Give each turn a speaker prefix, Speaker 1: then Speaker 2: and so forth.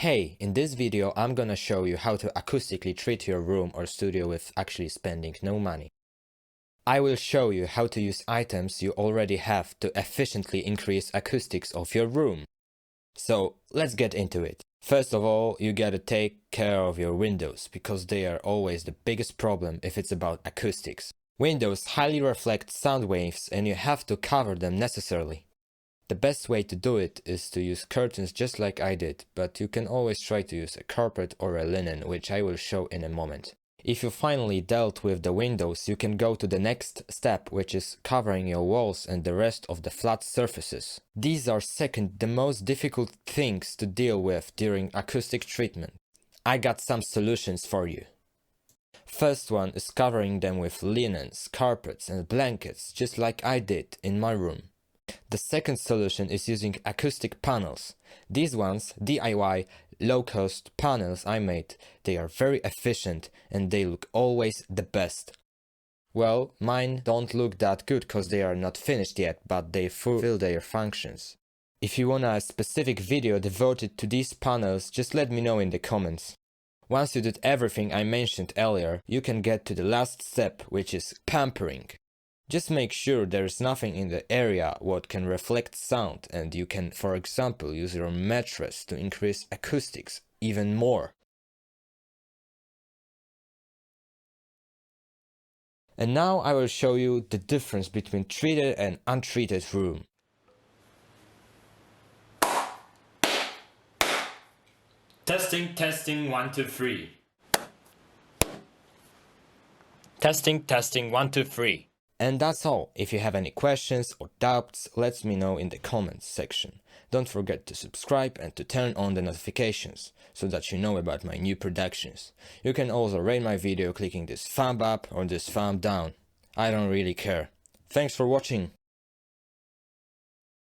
Speaker 1: Hey, in this video I'm gonna show you how to acoustically treat your room or studio with actually spending no money. I will show you how to use items you already have to efficiently increase acoustics of your room. So let's get into it. First of all, you gotta take care of your windows because they are always the biggest problem if it's about acoustics. Windows highly reflect sound waves and you have to cover them necessarily. The best way to do it is to use curtains just like I did, but you can always try to use a carpet or a linen, which I will show in a moment. If you finally dealt with the windows, you can go to the next step, which is covering your walls and the rest of the flat surfaces. These are second the most difficult things to deal with during acoustic treatment. I got some solutions for you. First one is covering them with linens, carpets and blankets, just like I did in my room. The second solution is using acoustic panels. These ones, DIY, low-cost panels I made, they are very efficient and they look always the best. Well, mine don't look that good cause they are not finished yet, but they fulfill their functions. If you want a specific video devoted to these panels, just let me know in the comments. Once you did everything I mentioned earlier, you can get to the last step, which is pampering. Just make sure there is nothing in the area what can reflect sound, and you can, for example, use your mattress to increase acoustics even more. And now I will show you the difference between treated and untreated room.
Speaker 2: Testing 1 2 3.
Speaker 1: Testing 1 2 3. And that's all. If you have any questions or doubts, let me know in the comments section. Don't forget to subscribe and to turn on the notifications, so that you know about my new productions. You can also rate my video clicking this thumb up or this thumb down. I don't really care. Thanks for watching.